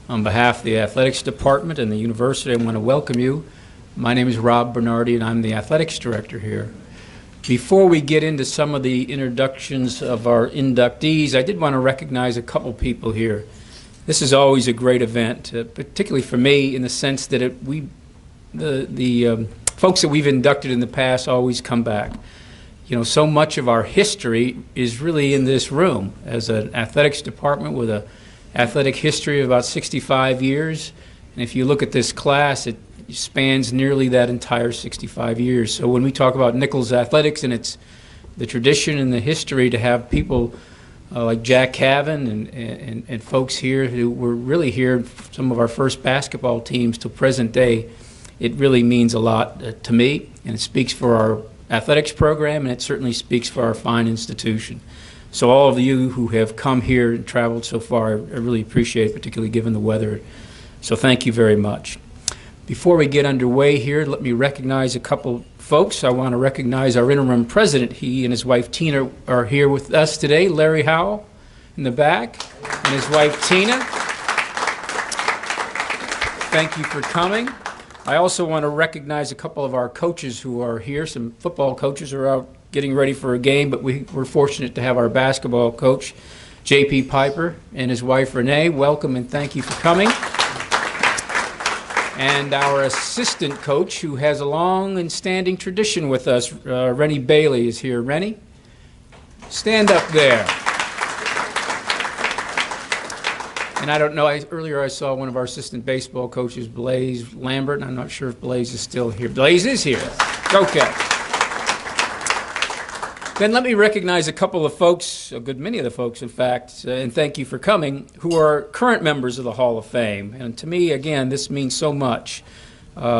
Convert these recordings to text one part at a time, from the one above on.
On behalf of the athletics department and the university, I want to welcome you. My name is Rob Bernardi, and I'm the athletics director here. Before we get into some of the introductions of our inductees, I did want to recognize a couple people here. This is always a great event, particularly for me, in the sense that the folks that we've inducted in the past always come back. You know, so much of our history is really in this room. As an athletics department with an athletic history of about 65 years, and if you look at this class, it spans nearly that entire 65 years. So when we talk about Nichols Athletics and it's the tradition and the history to have people like Jack Cavan and folks here who were really here, some of our first basketball teams till present day, it really means a lot to me, and it speaks for our athletics program, and it certainly speaks for our fine institution. So all of you who have come here and traveled so far, I really appreciate it, particularly given the weather. So thank you very much. Before we get underway here, let me recognize a couple folks. I want to recognize our interim president. He and his wife Tina are here with us today. Larry Howell in the back and his wife Tina. Thank you for coming. I also want to recognize a couple of our coaches who are here. Some football coaches are out getting ready for a game, but we're fortunate to have our basketball coach, J.P. Piper, and his wife Renee. Welcome and thank you for coming. And our assistant coach, who has a long and standing tradition with us, Rennie Bailey, is here. Rennie, stand up there. And I don't know, earlier I saw one of our assistant baseball coaches, Blaze Lambert, and I'm not sure if Blaze is still here. Blaze is here. Okay. Then let me recognize a couple of folks, a good many of the folks, in fact, and thank you for coming, who are current members of the Hall of Fame. And to me, again, this means so much.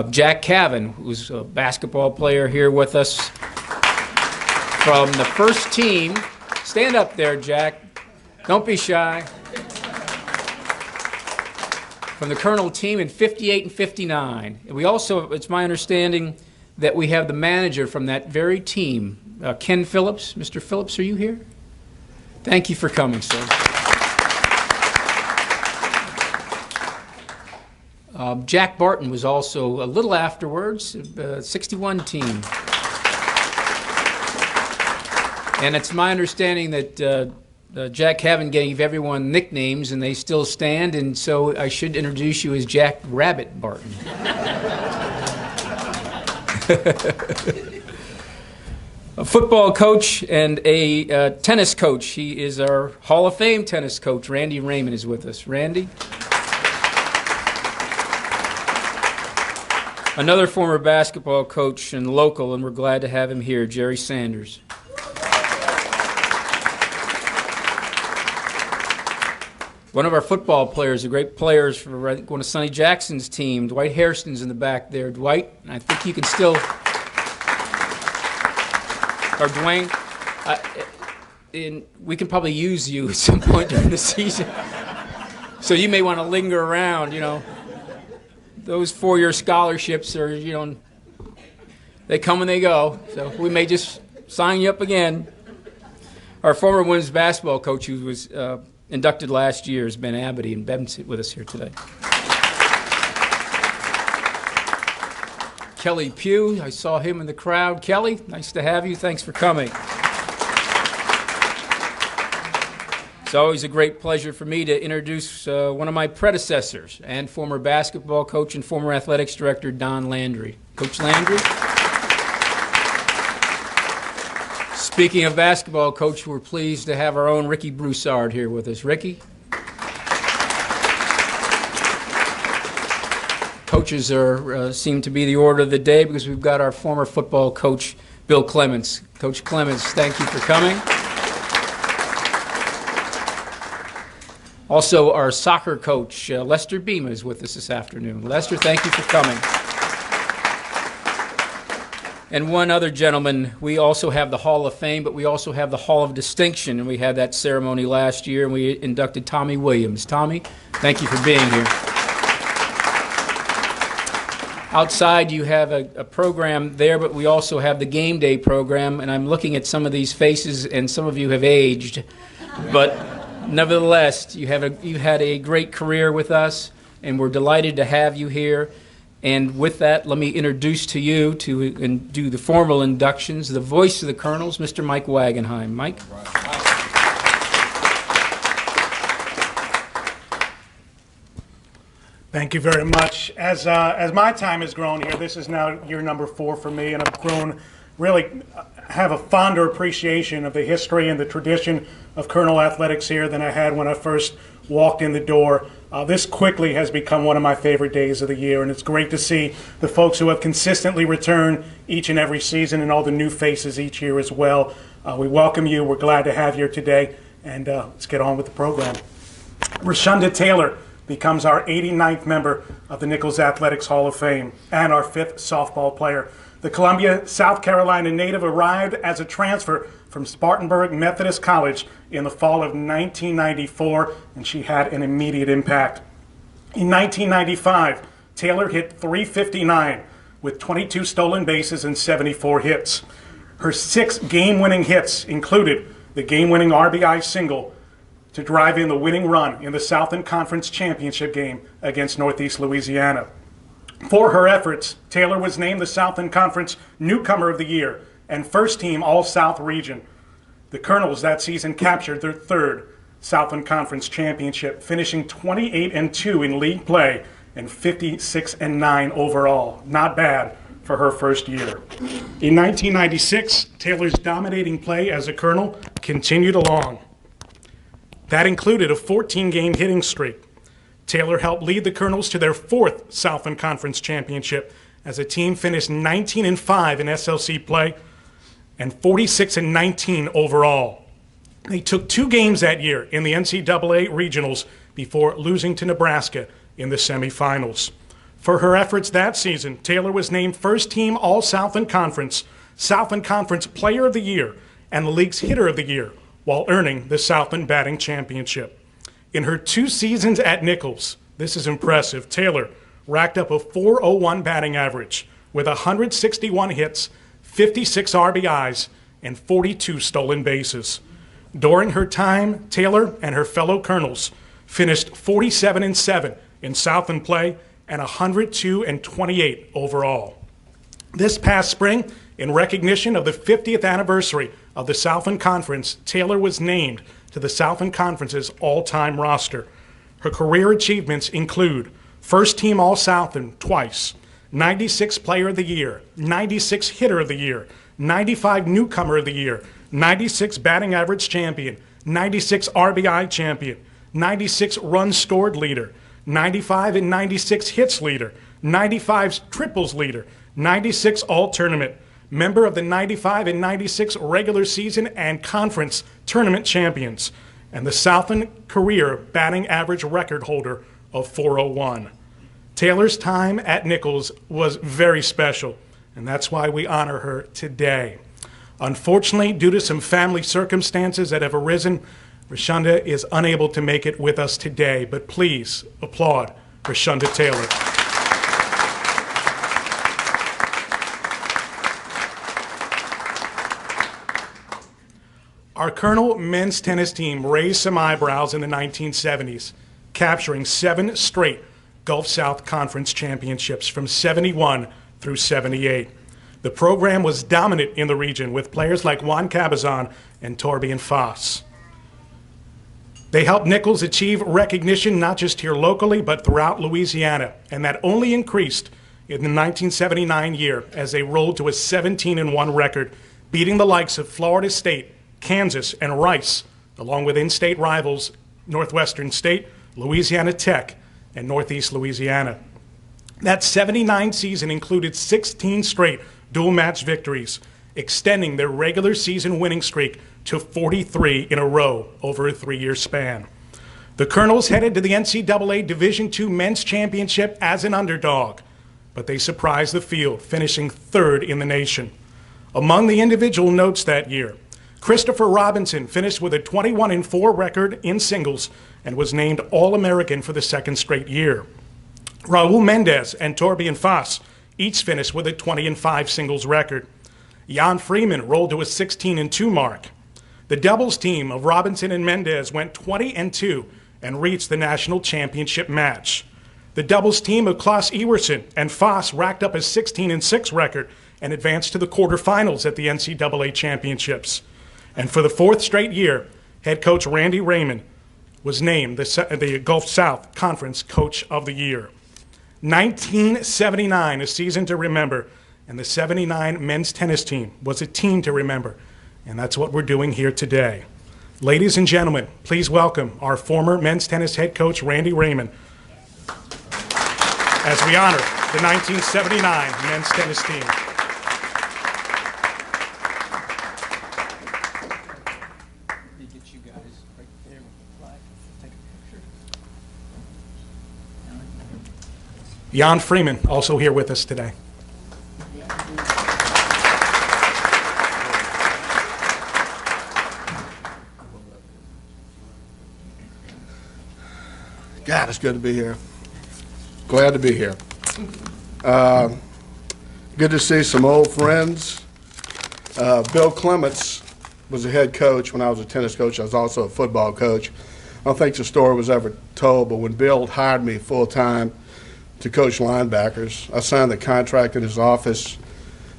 Jack Cavan, who's a basketball player here with us from the first team. Stand up there, Jack. Don't be shy. From the Colonel team in 58 and 59. And we also, it's my understanding that we have the manager from that very team, Ken Phillips. Mr. Phillips, are you here? Thank you for coming, sir. Jack Barton was also a little afterwards, 61 team. And it's my understanding that Jack Cavan gave everyone nicknames, and they still stand, and so I should introduce you as Jack Rabbit Barton. A football coach and a tennis coach. He is our Hall of Fame tennis coach. Randy Raymond is with us. Randy? Another former basketball coach and local, and we're glad to have him here, Jerry Sanders. One of our football players, the great players for one of Sonny Jackson's team, Dwight Hairston's in the back there. Dwight, I think you can still, or Dwayne, we can probably use you at some point during the season. So you may want to linger around, you know. Those four-year scholarships are, you know, they come and they go. So we may just sign you up again. Our former women's basketball coach, who was inducted last year, is Ben Abity, and Ben's with us here today. Kelly Pugh, I saw him in the crowd. Kelly, nice to have you. Thanks for coming. It's always a great pleasure for me to introduce one of my predecessors and former basketball coach and former athletics director, Don Landry. Coach Landry? Speaking of basketball, Coach, we're pleased to have our own Ricky Broussard here with us. Ricky? Coaches seem to be the order of the day because we've got our former football coach, Bill Clements. Coach Clements, thank you for coming. Also, our soccer coach, Lester Beam, is with us this afternoon. Lester, thank you for coming. And one other gentleman, we also have the Hall of Fame, but we also have the Hall of Distinction, and we had that ceremony last year, and we inducted Tommy Williams. Tommy, thank you for being here. Outside, you have a program there, but we also have the game day program, and I'm looking at some of these faces, and some of you have aged, but nevertheless, you had a great career with us. and we're delighted to have you here. And with that, let me introduce to you and do the formal inductions, the voice of the Colonels, Mr. Mike Wagenheim. Mike? Thank you very much. As my time has grown here, this is now year number 4 for me, and I've grown, really have a fonder appreciation of the history and the tradition of Colonel Athletics here than I had when I first walked in the door. This quickly has become one of my favorite days of the year, and it's great to see the folks who have consistently returned each and every season and all the new faces each year as well. We welcome you. We're glad to have you here today, and let's get on with the program. Rashonda Taylor becomes our 89th member of the Nichols Athletics Hall of Fame and our 5th softball player. The Columbia, South Carolina native arrived as a transfer from Spartanburg Methodist College in the fall of 1994, and she had an immediate impact. In 1995, Taylor hit .359 with 22 stolen bases and 74 hits. Her 6 game-winning hits included the game-winning RBI single to drive in the winning run in the Southland Conference Championship game against Northeast Louisiana. For her efforts, Taylor was named the Southland Conference Newcomer of the Year and First Team All-South Region. The Colonels that season captured their 3rd Southland Conference Championship, finishing 28-2 in league play and 56-9 overall. Not bad for her first year. In 1996, Taylor's dominating play as a Colonel continued along. That included a 14-game hitting streak. Taylor helped lead the Colonels to their 4th Southland Conference Championship as the team finished 19-5 in SLC play and 46-19 overall. They took 2 games that year in the NCAA regionals before losing to Nebraska in the semifinals. For her efforts that season, Taylor was named First Team All-Southland Conference Player of the Year, and the league's Hitter of the Year, while earning the Southland Batting Championship. In her 2 seasons at Nichols, this is impressive, Taylor racked up a .401 batting average with 161 hits, 56 RBIs, and 42 stolen bases. During her time, Taylor and her fellow Colonels finished 47-7 in Southland play and 102-28 overall. This past spring, in recognition of the 50th anniversary of the Southland Conference, Taylor was named to the Southland Conference's all-time roster. Her career achievements include First Team All-Southland twice, 96 Player of the Year, 96 Hitter of the Year, 95 Newcomer of the Year, 96 Batting Average Champion, 96 RBI Champion, 96 Runs Scored Leader, 95 and 96 Hits Leader, 95 Triples Leader, 96 All-Tournament, member of the 95 and 96 regular season and conference tournament champions, and the Southland career batting average record holder of .401. Taylor's time at Nichols was very special, and that's why we honor her today. Unfortunately, due to some family circumstances that have arisen, Rashonda is unable to make it with us today, but please applaud Rashonda Taylor. Our Colonel men's tennis team raised some eyebrows in the 1970s, capturing 7 straight Gulf South Conference championships from 71 through 78. The program was dominant in the region with players like Juan Cabazon and Torbjörn Foss. They helped Nichols achieve recognition not just here locally, but throughout Louisiana, and that only increased in the 1979 year as they rolled to a 17-1 record, beating the likes of Florida State, Kansas, and Rice, along with in-state rivals Northwestern State, Louisiana Tech, and Northeast Louisiana. That 79 season included 16 straight dual match victories, extending their regular season winning streak to 43 in a row over a 3-year span. The Colonels headed to the NCAA Division II Men's Championship as an underdog, but they surprised the field, finishing 3rd in the nation. Among the individual notes that year, Christopher Robinson finished with a 21-4 record in singles and was named All-American for the 2nd straight year. Raul Mendez and Torbjörn Foss each finished with a 20-5 singles record. Jan Freeman rolled to a 16-2 mark. The doubles team of Robinson and Mendez went 20-2 and reached the national championship match. The doubles team of Klaus Ewerson and Foss racked up a 16-6 record and advanced to the quarterfinals at the NCAA championships. And for the fourth straight year, head coach Randy Raymond was named the Gulf South Conference Coach of the Year. 1979, a season to remember, and the 79 men's tennis team was a team to remember, and that's what we're doing here today. Ladies and gentlemen, please welcome our former men's tennis head coach, Randy Raymond, as we honor the 1979 men's tennis team. Jan Freeman, also here with us today. God, it's good to be here. Glad to be here. Good to see some old friends. Bill Clements was a head coach when I was a tennis coach. I was also a football coach. I don't think the story was ever told, but when Bill hired me full-time to coach linebackers, I signed the contract in his office,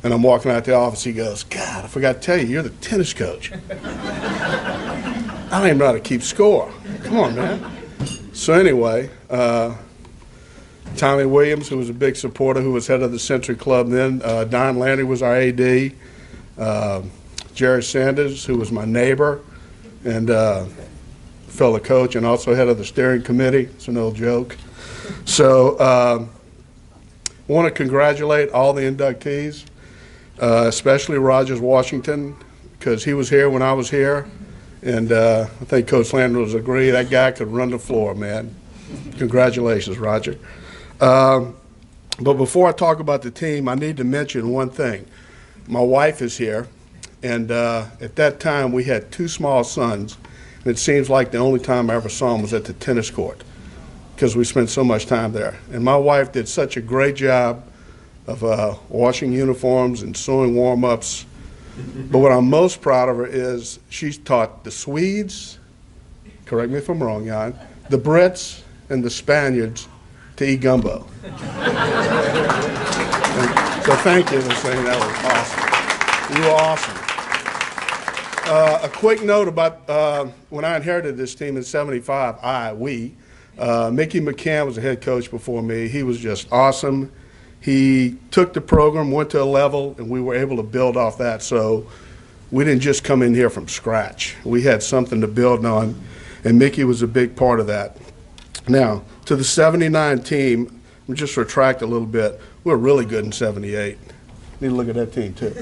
and I'm walking out the office. He goes, God, I forgot to tell you, you're the tennis coach. I don't even know how to keep score. Come on, man. So anyway, Tommy Williams, who was a big supporter, who was head of the Century Club then. Don Landy was our AD. Jerry Sanders, who was my neighbor and fellow coach and also head of the steering committee. It's an old joke. So I want to congratulate all the inductees, especially Rogers Washington, because he was here when I was here. And I think Coach Landers will agree, that guy could run the floor, man. Congratulations, Roger. But before I talk about the team, I need to mention one thing. My wife is here, and at that time we had two small sons, and it seems like the only time I ever saw them was at the tennis court because we spent so much time there. And my wife did such a great job of washing uniforms and sewing warm-ups. But what I'm most proud of her is she's taught the Swedes, correct me if I'm wrong, Jan, the Brits and the Spaniards to eat gumbo. So thank you for saying that was awesome. You were awesome. A quick note about when I inherited this team in '75, Mickey McCann was the head coach before me. He was just awesome. He took the program, went to a level, and we were able to build off that. So we didn't just come in here from scratch. We had something to build on, and Mickey was a big part of that. Now, to the '79 team, let me just retract a little bit. We were really good in '78. Need to look at that team, too.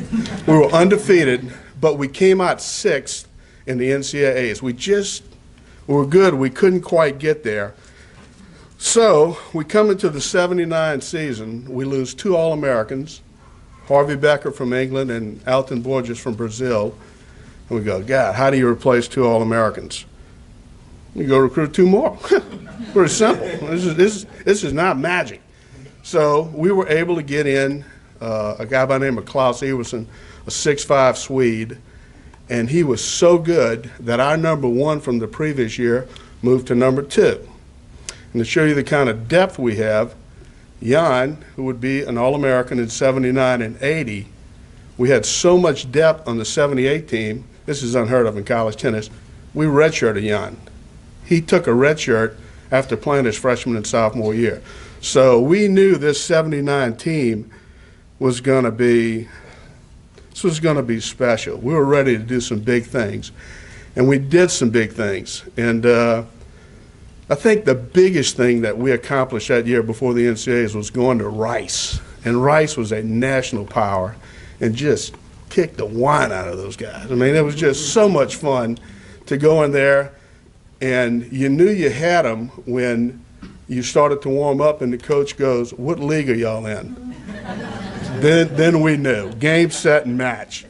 We were undefeated, but we came out sixth in the NCAAs. We were good. We couldn't quite get there. So we come into the '79 season, we lose two All-Americans, Harvey Becker from England and Alton Borges from Brazil, and we go, God, how do you replace two All-Americans? You go recruit two more. Pretty simple. This is not magic. So we were able to get in a guy by the name of Klaus Ewerson, a 6'5" Swede, and he was so good that our number one from the previous year moved to number 2. And to show you the kind of depth we have, Jan, who would be an All-American in '79 and '80, we had so much depth on the '78 team, this is unheard of in college tennis, we redshirted Jan. He took a red shirt after playing his freshman and sophomore year. So we knew this '79 team was going to be special. We were ready to do some big things, and we did some big things. And I think the biggest thing that we accomplished that year before the NCAAs was going to Rice. And Rice was a national power and just kicked the wine out of those guys. I mean, it was just so much fun to go in there, and you knew you had them when you started to warm up and the coach goes, what league are y'all in? Then we knew. Game, set, and match.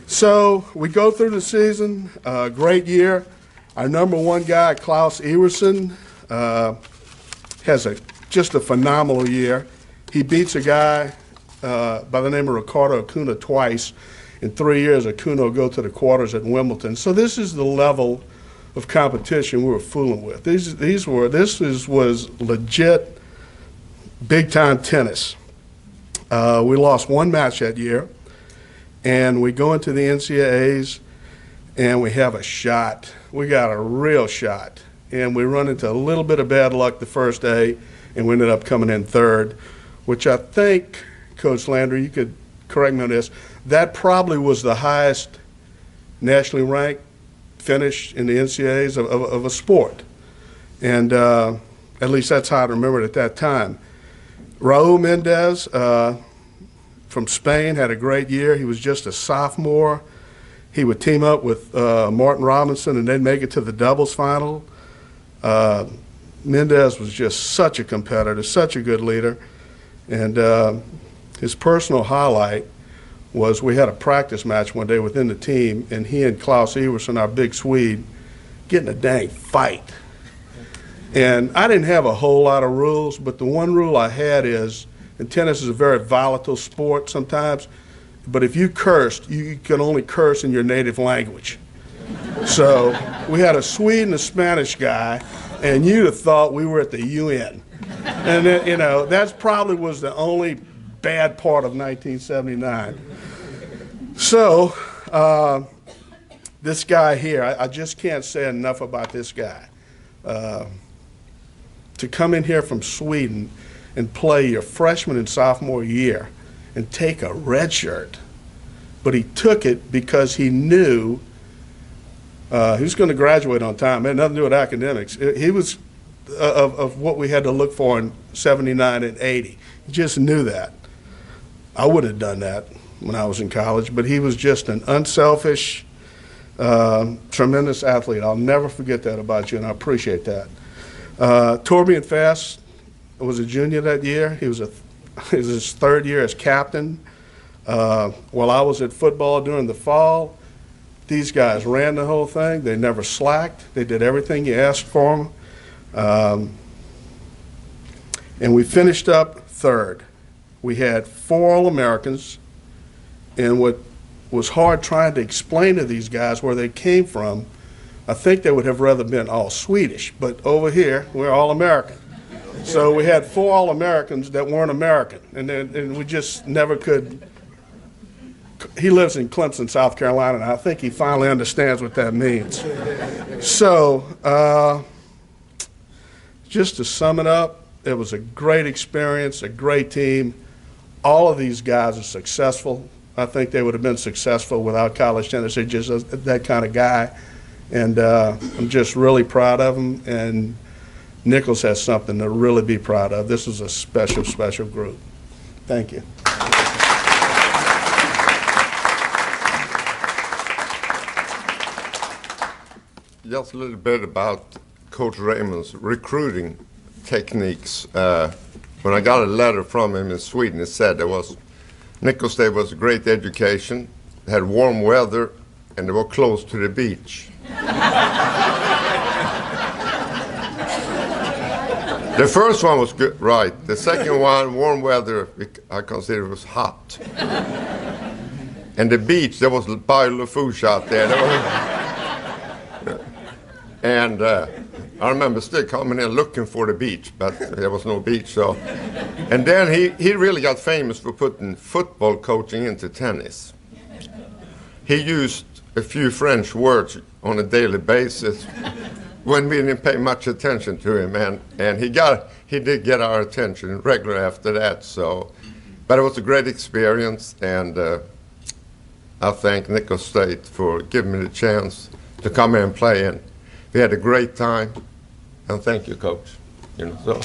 So we go through the season, great year. Our number one guy, Klaus Ewerson, has just a phenomenal year. He beats a guy by the name of Ricardo Acuna twice. In 3 years, Acuna will go to the quarters at Wimbledon. So this is the level of competition we were fooling with. This was legit big-time tennis. We lost one match that year, and we go into the NCAAs, and we have a shot. We got a real shot, and we run into a little bit of bad luck the first day, and we ended up coming in third, which I think, Coach Landry, you could correct me on this, that probably was the highest nationally ranked finish in the NCAAs of a sport. And at least that's how I remember it at that time. Raul Mendez from Spain had a great year. He was just a sophomore. He would team up with Martin Robinson, and they'd make it to the doubles final. Mendez was just such a competitor, such a good leader. And his personal highlight was we had a practice match one day within the team, and he and Klaus Everson, our big Swede, getting a dang fight. And I didn't have a whole lot of rules, but the one rule I had is, and tennis is a very volatile sport sometimes, but if you cursed, you can only curse in your native language. So we had a Swede and a Spanish guy, and you'd have thought we were at the UN. And then, you know, that probably was the only bad part of 1979. So this guy here, I just can't say enough about this guy. To come in here from Sweden and play your freshman and sophomore year and take a red shirt, but he took it because he knew he was going to graduate on time. It had nothing to do with academics. He was of what we had to look for in 79 and 80. He just knew that. I would have done that when I was in college, but he was just an unselfish, tremendous athlete. I'll never forget that about you, and I appreciate that. Torbjörn Fast was a junior that year. He was his third year as captain. While I was at football during the fall, these guys ran the whole thing. They never slacked. They did everything you asked for them. And we finished up third. We had 4 All-Americans, and what was hard trying to explain to these guys where they came from, I think they would have rather been all Swedish, but over here, we're all American. So we had 4 All-Americans that weren't American, and we just never could. He lives in Clemson, South Carolina, and I think he finally understands what that means. So just to sum it up, it was a great experience, a great team. All of these guys are successful. I think they would have been successful without college tennis. They're just that kind of guy. And I'm just really proud of them, and Nichols has something to really be proud of. This is a special, special group. Thank you. Just a little bit about Coach Raymond's recruiting techniques. When I got a letter from him in Sweden, it said Nichols State was a great education, had warm weather, and they were close to the beach. The first one was good, right. The second one, warm weather, I consider it was hot. And the beach, there was a pile of fish out there. And I remember still coming in looking for the beach, but there was no beach. So, and then he really got famous for putting football coaching into tennis. He used a few French words on a daily basis when we didn't pay much attention to him, and he did get our attention regular after that. So, but it was a great experience, and I thank Nichols State for giving me the chance to come here and play, and we had a great time. And thank you, Coach. So.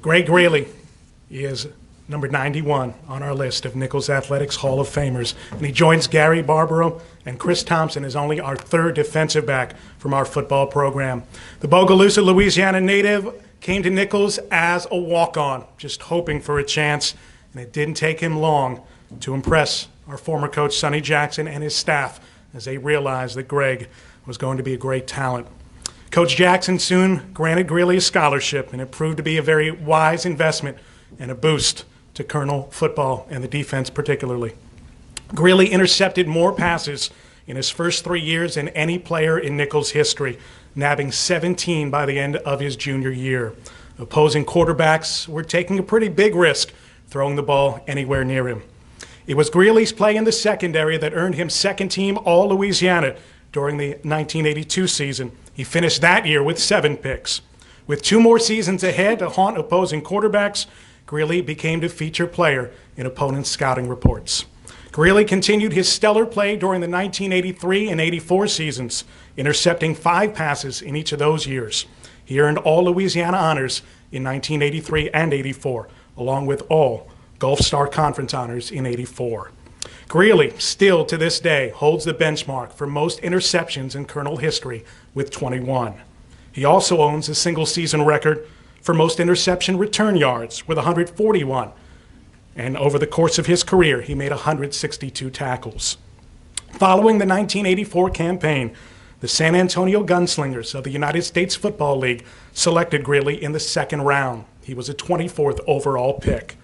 Greg Greeley is number 91 on our list of Nichols Athletics Hall of Famers, and he joins Gary Barbaro and Chris Thompson as only our 3rd defensive back from our football program. The Bogalusa, Louisiana native came to Nichols as a walk-on, just hoping for a chance, and it didn't take him long to impress our former coach Sonny Jackson and his staff as they realized that Greg was going to be a great talent. Coach Jackson soon granted Greeley a scholarship, and it proved to be a very wise investment and a boost to to Colonel football and the defense particularly. Greeley intercepted more passes in his first 3 years than any player in Nichols history, nabbing 17 by the end of his junior year. Opposing quarterbacks were taking a pretty big risk throwing the ball anywhere near him. It was Greeley's play in the secondary that earned him second-team All-Louisiana during the 1982 season. He finished that year with 7 picks. With 2 more seasons ahead to haunt opposing quarterbacks, Greeley became the featured player in opponents' scouting reports. Greeley continued his stellar play during the 1983 and 84 seasons, intercepting 5 passes in each of those years. He earned all Louisiana honors in 1983 and 84, along with all Gulf Star Conference honors in 84. Greeley, still to this day, holds the benchmark for most interceptions in Colonel history with 21. He also owns a single-season record for most interception return yards with 141. And over the course of his career, he made 162 tackles. Following the 1984 campaign, the San Antonio Gunslingers of the United States Football League selected Greeley in the 2nd round. He was a 24th overall pick.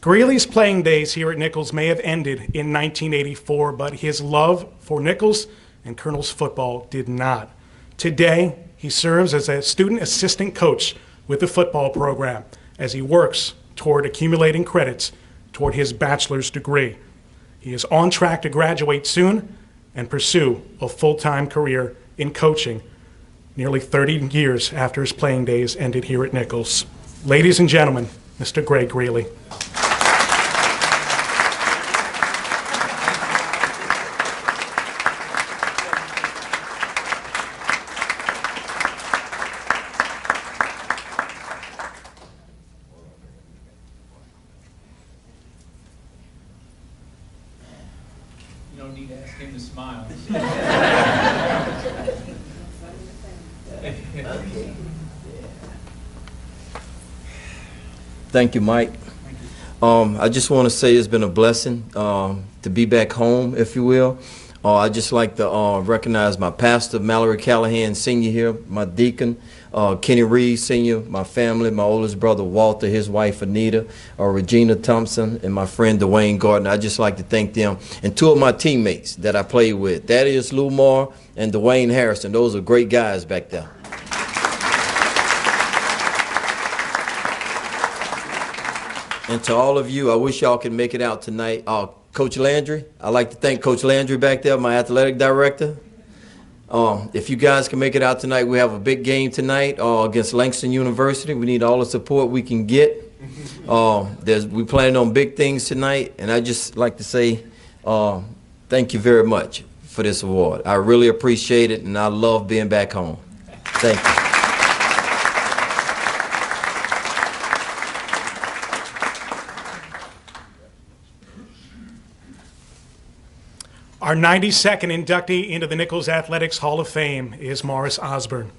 Greeley's playing days here at Nichols may have ended in 1984, but his love for Nichols and Colonel's football did not. Today, he serves as a student assistant coach with the football program as he works toward accumulating credits toward his bachelor's degree. He is on track to graduate soon and pursue a full-time career in coaching nearly 30 years after his playing days ended here at Nichols. Ladies and gentlemen, Mr. Greg Greeley. You don't need to ask him to smile. Thank you, Mike. I just want to say it's been a blessing to be back home, if you will. I'd just like to recognize my pastor, Mallory Callahan, Sr. here, my deacon, Kenny Reed, Sr., my family, my oldest brother, Walter, his wife, Anita, Regina Thompson, and my friend, Dwayne Gardner. I'd just like to thank them. And 2 of my teammates that I played with, Thaddeus Lumar and Dwayne Harrison. Those are great guys back there. And to all of you, I wish y'all could make it out tonight. Coach Landry, I'd like to thank Coach Landry back there, my athletic director. If you guys can make it out tonight, we have a big game tonight against Langston University. We need all the support we can get. We're planning on big things tonight, and I'd just like to say thank you very much for this award. I really appreciate it, and I love being back home. Thank you. Our 92nd inductee into the Nichols Athletics Hall of Fame is Morris Osborne.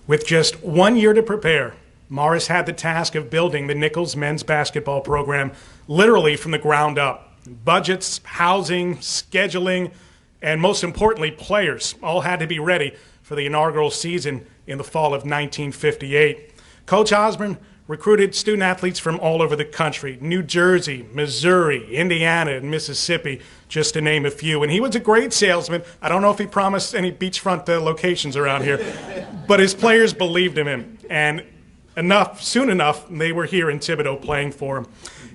With just 1 year to prepare, Morris had the task of building the Nichols men's basketball program literally from the ground up. Budgets, housing, scheduling, and most importantly, players all had to be ready for the inaugural season in the fall of 1958. Coach Osborne recruited student athletes from all over the country, New Jersey, Missouri, Indiana, and Mississippi, just to name a few. And he was a great salesman. I don't know if he promised any beachfront locations around here, but his players believed in him. And soon enough, they were here in Thibodaux playing for him.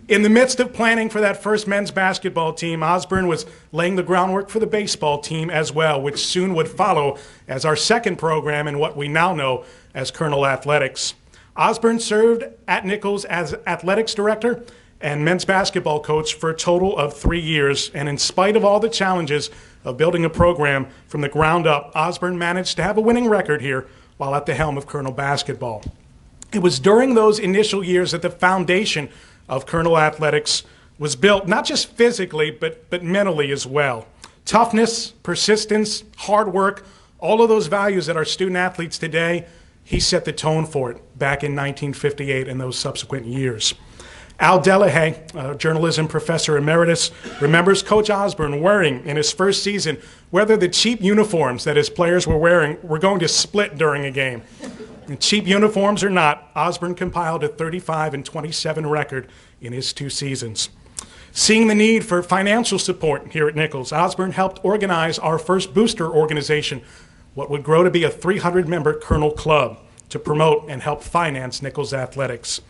In the midst of planning for that first men's basketball team, Osborne was laying the groundwork for the baseball team as well, which soon would follow as our second program in what we now know as Colonel Athletics. Osborne served at Nichols as athletics director and men's basketball coach for a total of 3 years. And in spite of all the challenges of building a program from the ground up, Osborne managed to have a winning record here while at the helm of Colonel basketball. It was during those initial years that the foundation of Colonel Athletics was built, not just physically, but mentally as well. Toughness, persistence, hard work, all of those values that our student athletes today, he set the tone for it back in 1958 and those subsequent years. Al Delahaye, a journalism professor emeritus, remembers Coach Osborne wearing in his first season whether the cheap uniforms that his players were wearing were going to split during a game. And cheap uniforms or not, Osborne compiled a 35-27 record in his 2 seasons. Seeing the need for financial support here at Nichols, Osborne helped organize our first booster organization, what would grow to be a 300-member Colonel Club, to promote and help finance Nichols athletics.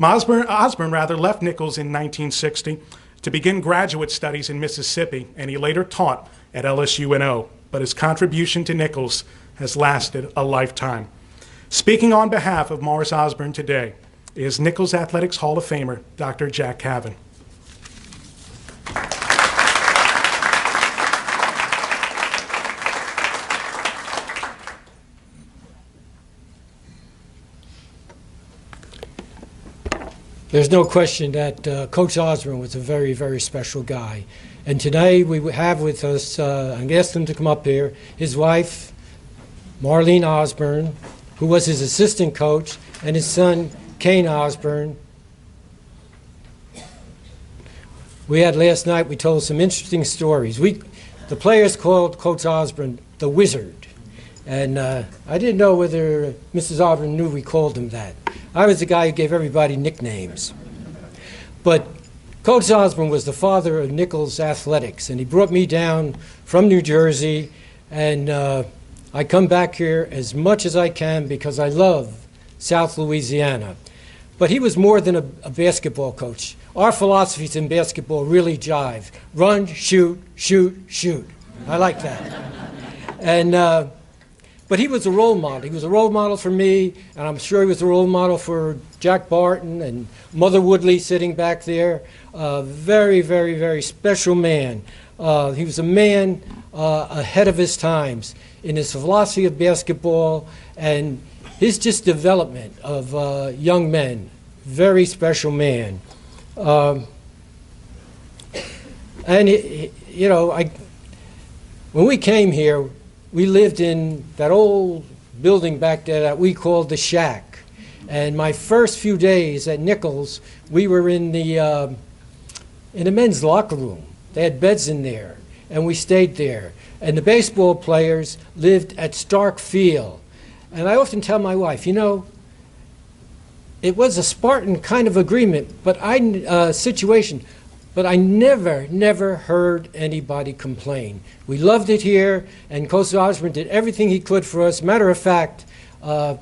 Osborne left Nichols in 1960 to begin graduate studies in Mississippi, and he later taught at LSUNO, but his contribution to Nichols has lasted a lifetime. Speaking on behalf of Morris Osborne today is Nichols Athletics Hall of Famer, Dr. Jack Cavan. There's no question that Coach Osborne was a very, very special guy. And today we have with us, I asked him to come up here, his wife, Marlene Osborne, who was his assistant coach, and his son, Kane Osborne. We had last night, we told some interesting stories. The players called Coach Osborne the Wizard. And I didn't know whether Mrs. Osborne knew we called him that. I was the guy who gave everybody nicknames. But Coach Osborne was the father of Nichols athletics, and he brought me down from New Jersey, and I come back here as much as I can because I love South Louisiana. But he was more than a basketball coach. Our philosophies in basketball really jive. Run, shoot, shoot, shoot. I like that. And but he was a role model. He was a role model for me, and I'm sure he was a role model for Jack Barton and Mother Woodley sitting back there. Very, very, very special man. He was a man ahead of his times in his philosophy of basketball and his just development of young men. Very special man. And, you know, when we came here, we lived in that old building back there that we called the Shack. And my first few days at Nichols, we were in the men's locker room. They had beds in there, and we stayed there. And the baseball players lived at Stark Field. And I often tell my wife, you know, it was a Spartan kind of agreement, but situation. But I never heard anybody complain. We loved it here, and Coach Osborne did everything he could for us. Matter of fact, I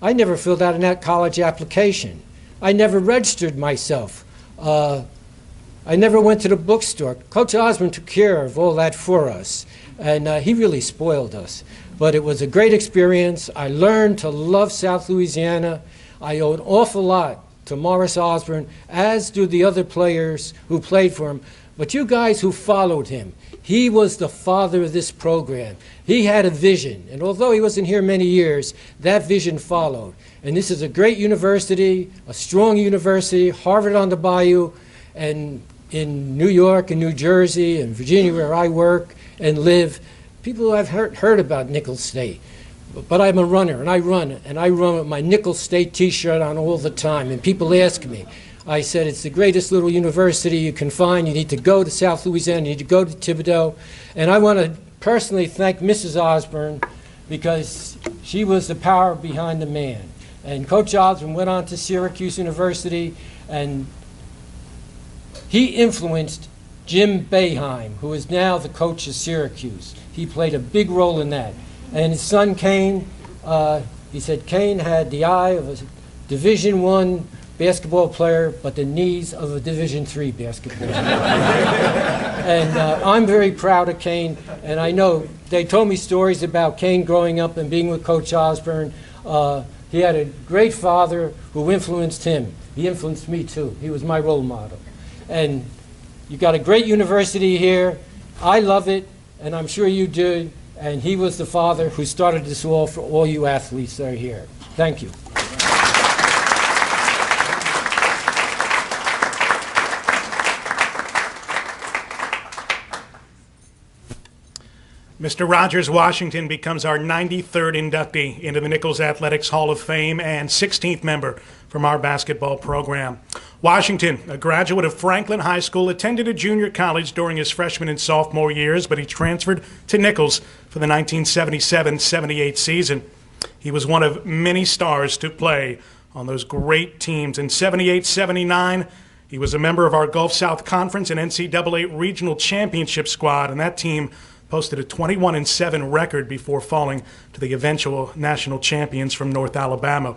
never filled out a college application. I never registered myself. I never went to the bookstore. Coach Osborne took care of all that for us, and he really spoiled us. But it was a great experience. I learned to love South Louisiana. I owe an awful lot to Morris Osborne, as do the other players who played for him. But you guys who followed him, he was the father of this program. He had a vision, and although he wasn't here many years, that vision followed. And this is a great university, a strong university, Harvard on the Bayou, and in New York and New Jersey and Virginia, where I work and live, people have heard about Nichols State. But I'm a runner, and I run with my Nichols State T-shirt on all the time. And people ask me, I said, it's the greatest little university you can find. You need to go to South Louisiana. You need to go to Thibodaux. And I want to personally thank Mrs. Osborne because she was the power behind the man. And Coach Osborne went on to Syracuse University, and he influenced Jim Boeheim, who is now the coach of Syracuse. He played a big role in that. And his son, Kane, he said Kane had the eye of a Division I basketball player, but the knees of a Division III basketball player. And I'm very proud of Kane, and I know they told me stories about Kane growing up and being with Coach Osborne. He had a great father who influenced him. He influenced me, too. He was my role model. And you got a great university here. I love it, and I'm sure you do. And he was the father who started this all for all you athletes that are here. Thank you. Mr. Rogers Washington becomes our 93rd inductee into the Nichols Athletics Hall of Fame and 16th member from our basketball program. Washington, a graduate of Franklin High School, attended a junior college during his freshman and sophomore years, but he transferred to Nichols for the 1977-78 season. He was one of many stars to play on those great teams. In 78-79, he was a member of our Gulf South Conference and NCAA Regional Championship squad, and that team posted a 21-7 record before falling to the eventual national champions from North Alabama.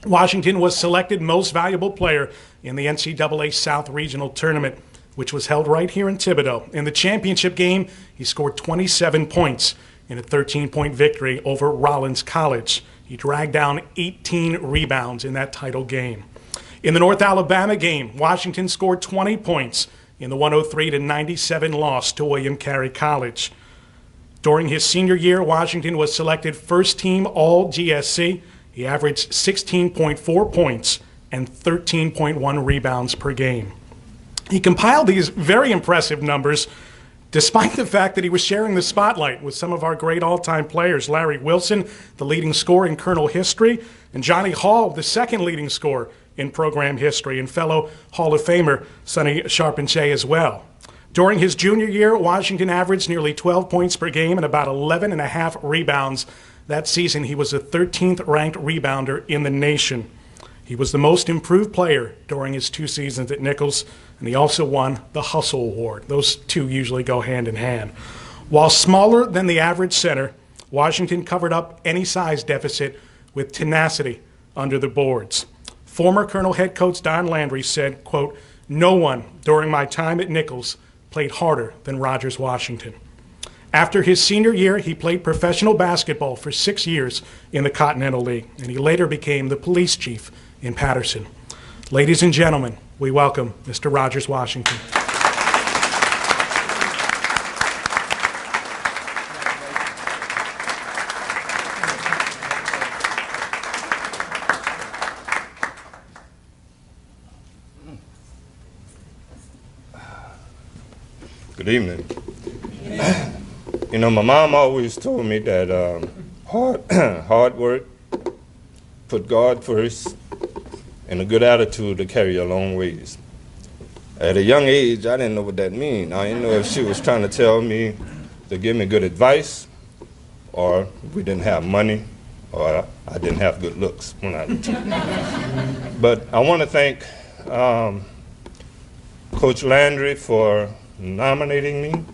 Washington was selected Most Valuable Player in the NCAA South Regional Tournament, which was held right here in Thibodaux. In the championship game, he scored 27 points in a 13-point victory over Rollins College. He dragged down 18 rebounds in that title game. In the North Alabama game, Washington scored 20 points in the 103-97 loss to William Carey College. During his senior year, Washington was selected first team All-GSC. He averaged 16.4 points and 13.1 rebounds per game. He compiled these very impressive numbers despite the fact that he was sharing the spotlight with some of our great all-time players, Larry Wilson, the leading scorer in Colonel history, and Johnny Hall, the second leading scorer in program history, and fellow Hall of Famer Sonny Charpentier as well. During his junior year, Washington averaged nearly 12 points per game and about 11.5 rebounds. That season, he was the 13th ranked rebounder in the nation. He was the most improved player during his 2 seasons at Nichols, and he also won the Hustle Award. Those two usually go hand in hand. While smaller than the average center, Washington covered up any size deficit with tenacity under the boards. Former Colonel head coach Don Landry said, quote, "No one during my time at Nichols played harder than Rogers Washington." After his senior year, he played professional basketball for 6 years in the Continental League, and he later became the police chief in Patterson. Ladies and gentlemen, we welcome Mr. Rogers Washington. Good evening. You know, my mom always told me that hard work, put God first, and a good attitude to carry you a long ways. At a young age, I didn't know what that meant. I didn't know if she was trying to tell me to give me good advice, or we didn't have money, or I didn't have good looks when I was But I want to thank Coach Landry for nominating me.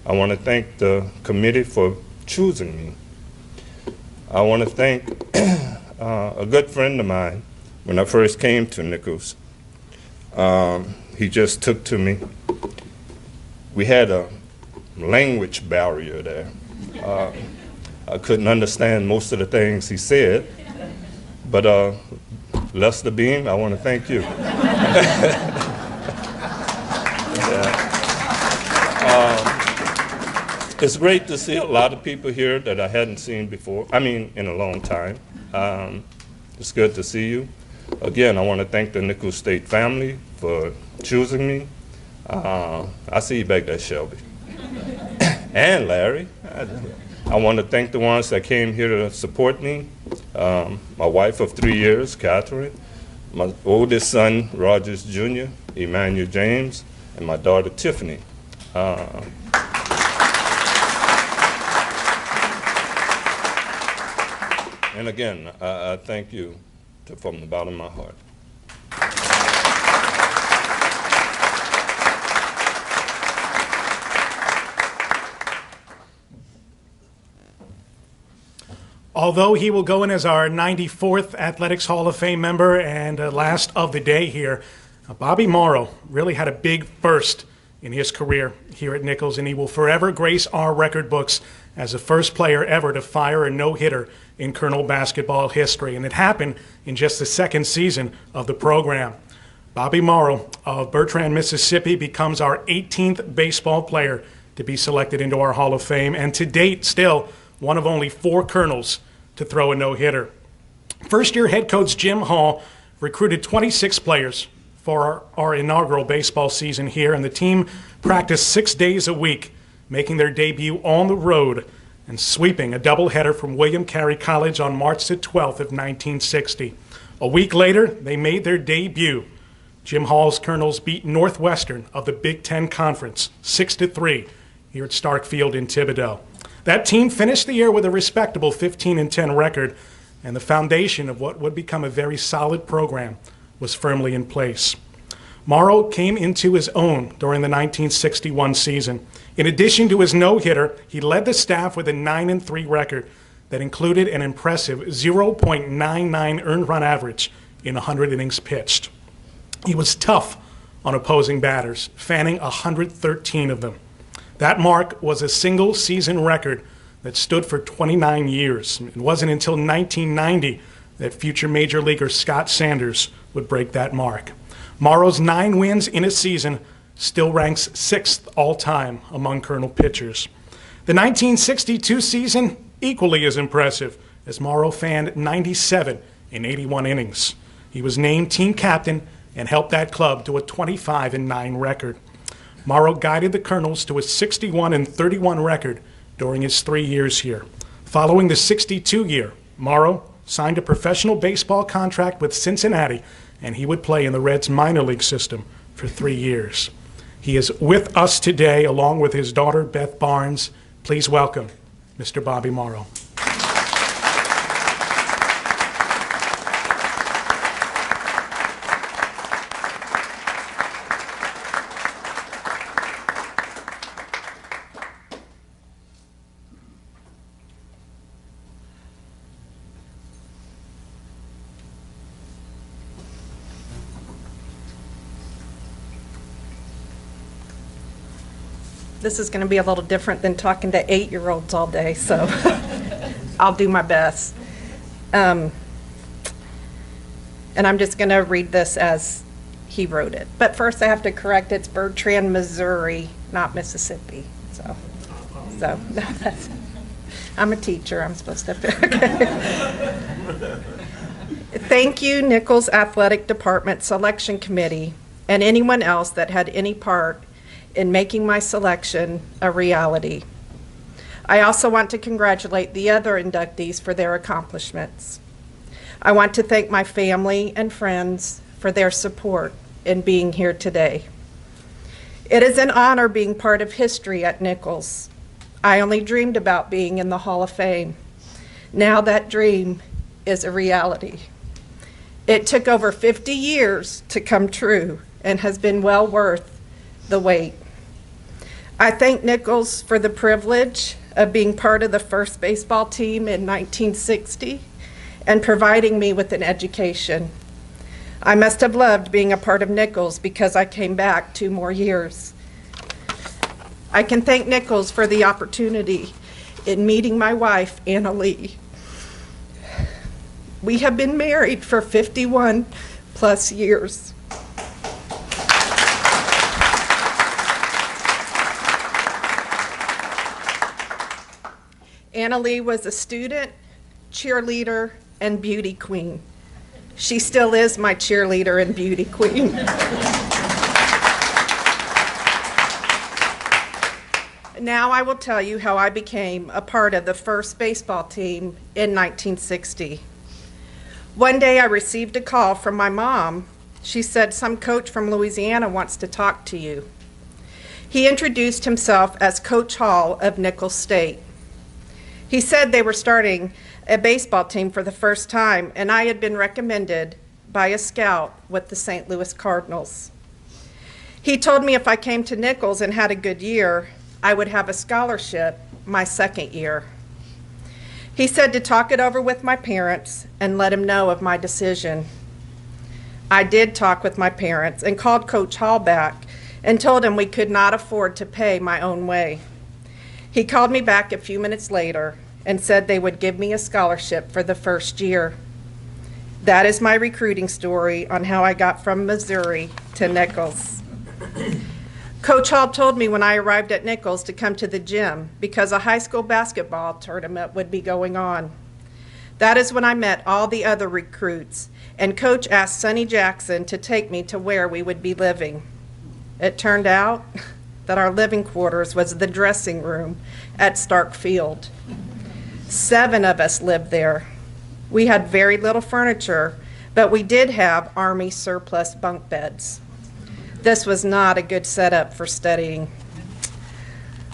I want to thank the committee for choosing me. I want to thank a good friend of mine when I first came to Nichols. He just took to me. We had a language barrier there. I couldn't understand most of the things he said, but Lester Beam, I want to thank you. It's great to see a lot of people here that I hadn't seen before, in a long time. It's good to see you. Again, I want to thank the Nichols State family for choosing me. I see you back there, Shelby. And Larry. I want to thank the ones that came here to support me. My wife of 3 years, Catherine. My oldest son, Rogers Jr., Emmanuel James, and my daughter, Tiffany. And again, I thank you from the bottom of my heart. Although he will go in as our 94th Athletics Hall of Fame member and last of the day here, Bobby Morrow really had a big first in his career here at Nichols, and he will forever grace our record books as the first player ever to fire a no-hitter in Colonel basketball history, and it happened in just the second season of the program. Bobby Morrow of Bertrand, Mississippi becomes our 18th baseball player to be selected into our Hall of Fame, and to date still one of only 4 Colonels to throw a no-hitter. First-year head coach Jim Hall recruited 26 players for our inaugural baseball season here, and the team practiced 6 days a week, making their debut on the road and sweeping a doubleheader from William Carey College on March the 12th of 1960. A week later, they made their debut. Jim Hall's Colonels beat Northwestern of the Big Ten Conference 6-3 here at Stark Field in Thibodaux. That team finished the year with a respectable 15-10 record, and the foundation of what would become a very solid program was firmly in place. Morrow came into his own during the 1961 season. In addition to his no-hitter, he led the staff with a 9-3 record that included an impressive 0.99 earned run average in 100 innings pitched. He was tough on opposing batters, fanning 113 of them. That mark was a single season record that stood for 29 years. It wasn't until 1990 that future major leaguer Scott Sanders would break that mark. Morrow's 9 wins in a season still ranks 6th all-time among Colonel pitchers. The 1962 season, equally as impressive, as Morrow fanned 97 in 81 innings. He was named team captain and helped that club to a 25-9 record. Morrow guided the Colonels to a 61-31 record during his 3 years here. Following the 62 year, Morrow signed a professional baseball contract with Cincinnati, and he would play in the Reds minor league system for 3 years. He is with us today along with his daughter, Beth Barnes. Please welcome Mr. Bobby Morrow. This is going to be a little different than talking to 8-year-olds all day, so I'll do my best. And I'm just going to read this as he wrote it. But first I have to correct, it's Bertrand, Missouri, not Mississippi. So no, I'm a teacher, I'm supposed to. Thank you, Nichols Athletic Department Selection Committee, and anyone else that had any part in making my selection a reality. I also want to congratulate the other inductees for their accomplishments. I want to thank my family and friends for their support in being here today. It is an honor being part of history at Nichols. I only dreamed about being in the Hall of Fame. Now that dream is a reality. It took over 50 years to come true and has been well worth the wait. I thank Nichols for the privilege of being part of the first baseball team in 1960 and providing me with an education. I must have loved being a part of Nichols because I came back 2 more years. I can thank Nichols for the opportunity in meeting my wife, Anna Lee. We have been married for 51 plus years. Anna Lee was a student, cheerleader, and beauty queen. She still is my cheerleader and beauty queen. Now I will tell you how I became a part of the first baseball team in 1960. One day I received a call from my mom. She said, "Some coach from Louisiana wants to talk to you." He introduced himself as Coach Hall of Nichols State. He said they were starting a baseball team for the first time, and I had been recommended by a scout with the St. Louis Cardinals. He told me if I came to Nichols and had a good year, I would have a scholarship my second year. He said to talk it over with my parents and let him know of my decision. I did talk with my parents and called Coach Hall back and told him we could not afford to pay my own way. He called me back a few minutes later and said they would give me a scholarship for the first year. That is my recruiting story on how I got from Missouri to Nichols. Coach Hall told me when I arrived at Nichols to come to the gym because a high school basketball tournament would be going on. That is when I met all the other recruits, and Coach asked Sonny Jackson to take me to where we would be living. It turned out that our living quarters was the dressing room at Stark Field. 7 of us lived there. We had very little furniture, but we did have Army surplus bunk beds. This was not a good setup for studying.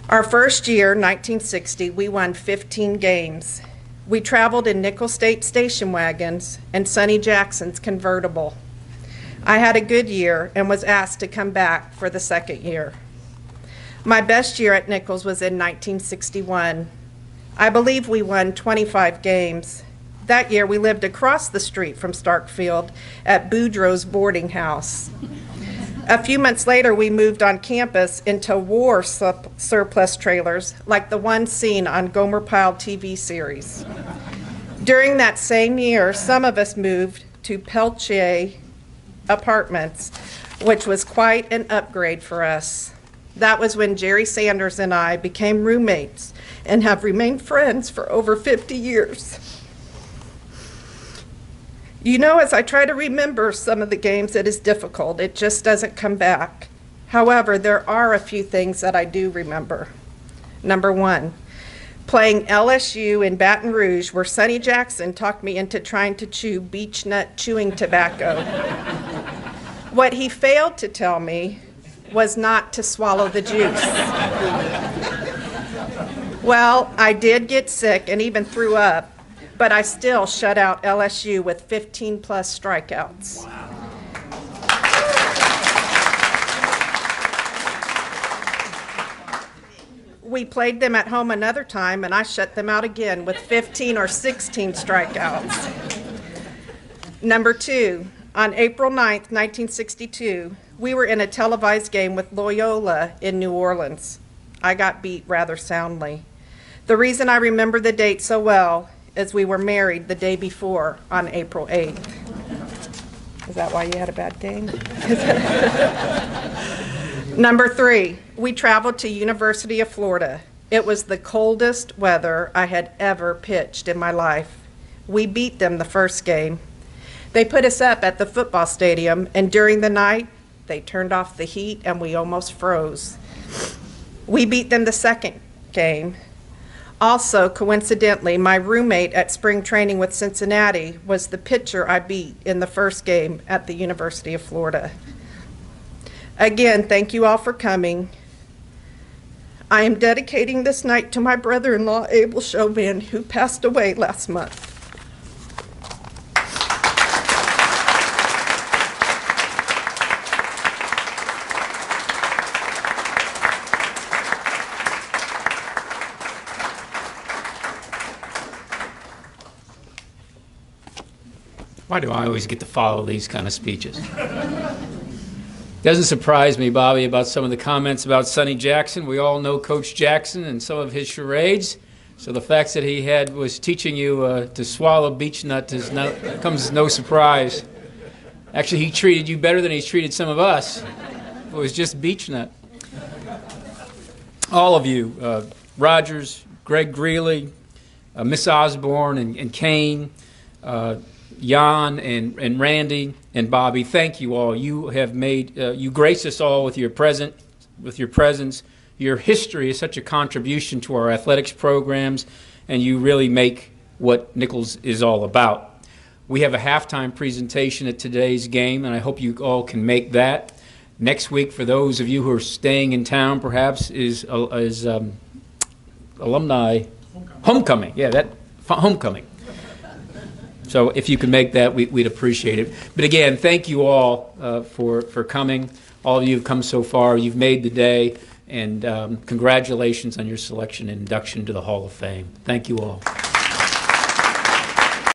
Our first year, 1960, we won 15 games. We traveled in Nickel State station wagons and Sonny Jackson's convertible. I had a good year and was asked to come back for the second year. My best year at Nichols was in 1961. I believe we won 25 games. That year we lived across the street from Starkfield at Boudreaux's boarding house. A few months later, we moved on campus into war surplus trailers like the one seen on Gomer Pyle TV series. During that same year, some of us moved to Peltier Apartments, which was quite an upgrade for us. That was when Jerry Sanders and I became roommates and have remained friends for over 50 years. You know, as I try to remember some of the games, it is difficult. It just doesn't come back. However, there are a few things that I do remember. Number one, playing LSU in Baton Rouge, where Sonny Jackson talked me into trying to chew beech nut chewing tobacco. What he failed to tell me was not to swallow the juice. Well, I did get sick and even threw up, but I still shut out LSU with 15 plus strikeouts. Wow. We played them at home another time, and I shut them out again with 15 or 16 strikeouts. Number two, on April 9th, 1962, we were in a televised game with Loyola in New Orleans. I got beat rather soundly. The reason I remember the date so well is we were married the day before on April 8th. Is that why you had a bad game? Number three, we traveled to University of Florida. It was the coldest weather I had ever pitched in my life. We beat them the first game. They put us up at the football stadium, and during the night, they turned off the heat and we almost froze. We beat them the second game. Also, coincidentally, my roommate at spring training with Cincinnati was the pitcher I beat in the first game at the University of Florida. Again, thank you all for coming. I am dedicating this night to my brother-in-law, Abel Chauvin, who passed away last month. Why do I always get to follow these kind of speeches? Doesn't surprise me, Bobby, about some of the comments about Sonny Jackson. We all know Coach Jackson and some of his charades. So the fact that he was teaching you to swallow beech nut comes as no surprise. Actually, he treated you better than he's treated some of us. It was just beech nut. All of you, Rogers, Greg Greeley, Miss Osborne and Kane, Jan and Randy and Bobby, thank you all. You have made you grace us all with your presence. Your history is such a contribution to our athletics programs, and you really make what Nichols is all about. We have a halftime presentation at today's game, and I hope you all can make that. Next week, for those of you who are staying in town, perhaps is alumni homecoming. Yeah, that homecoming. So if you could make that, we'd appreciate it. But again, thank you all for coming. All of you have come so far. You've made the day. And congratulations on your selection and induction to the Hall of Fame. Thank you all.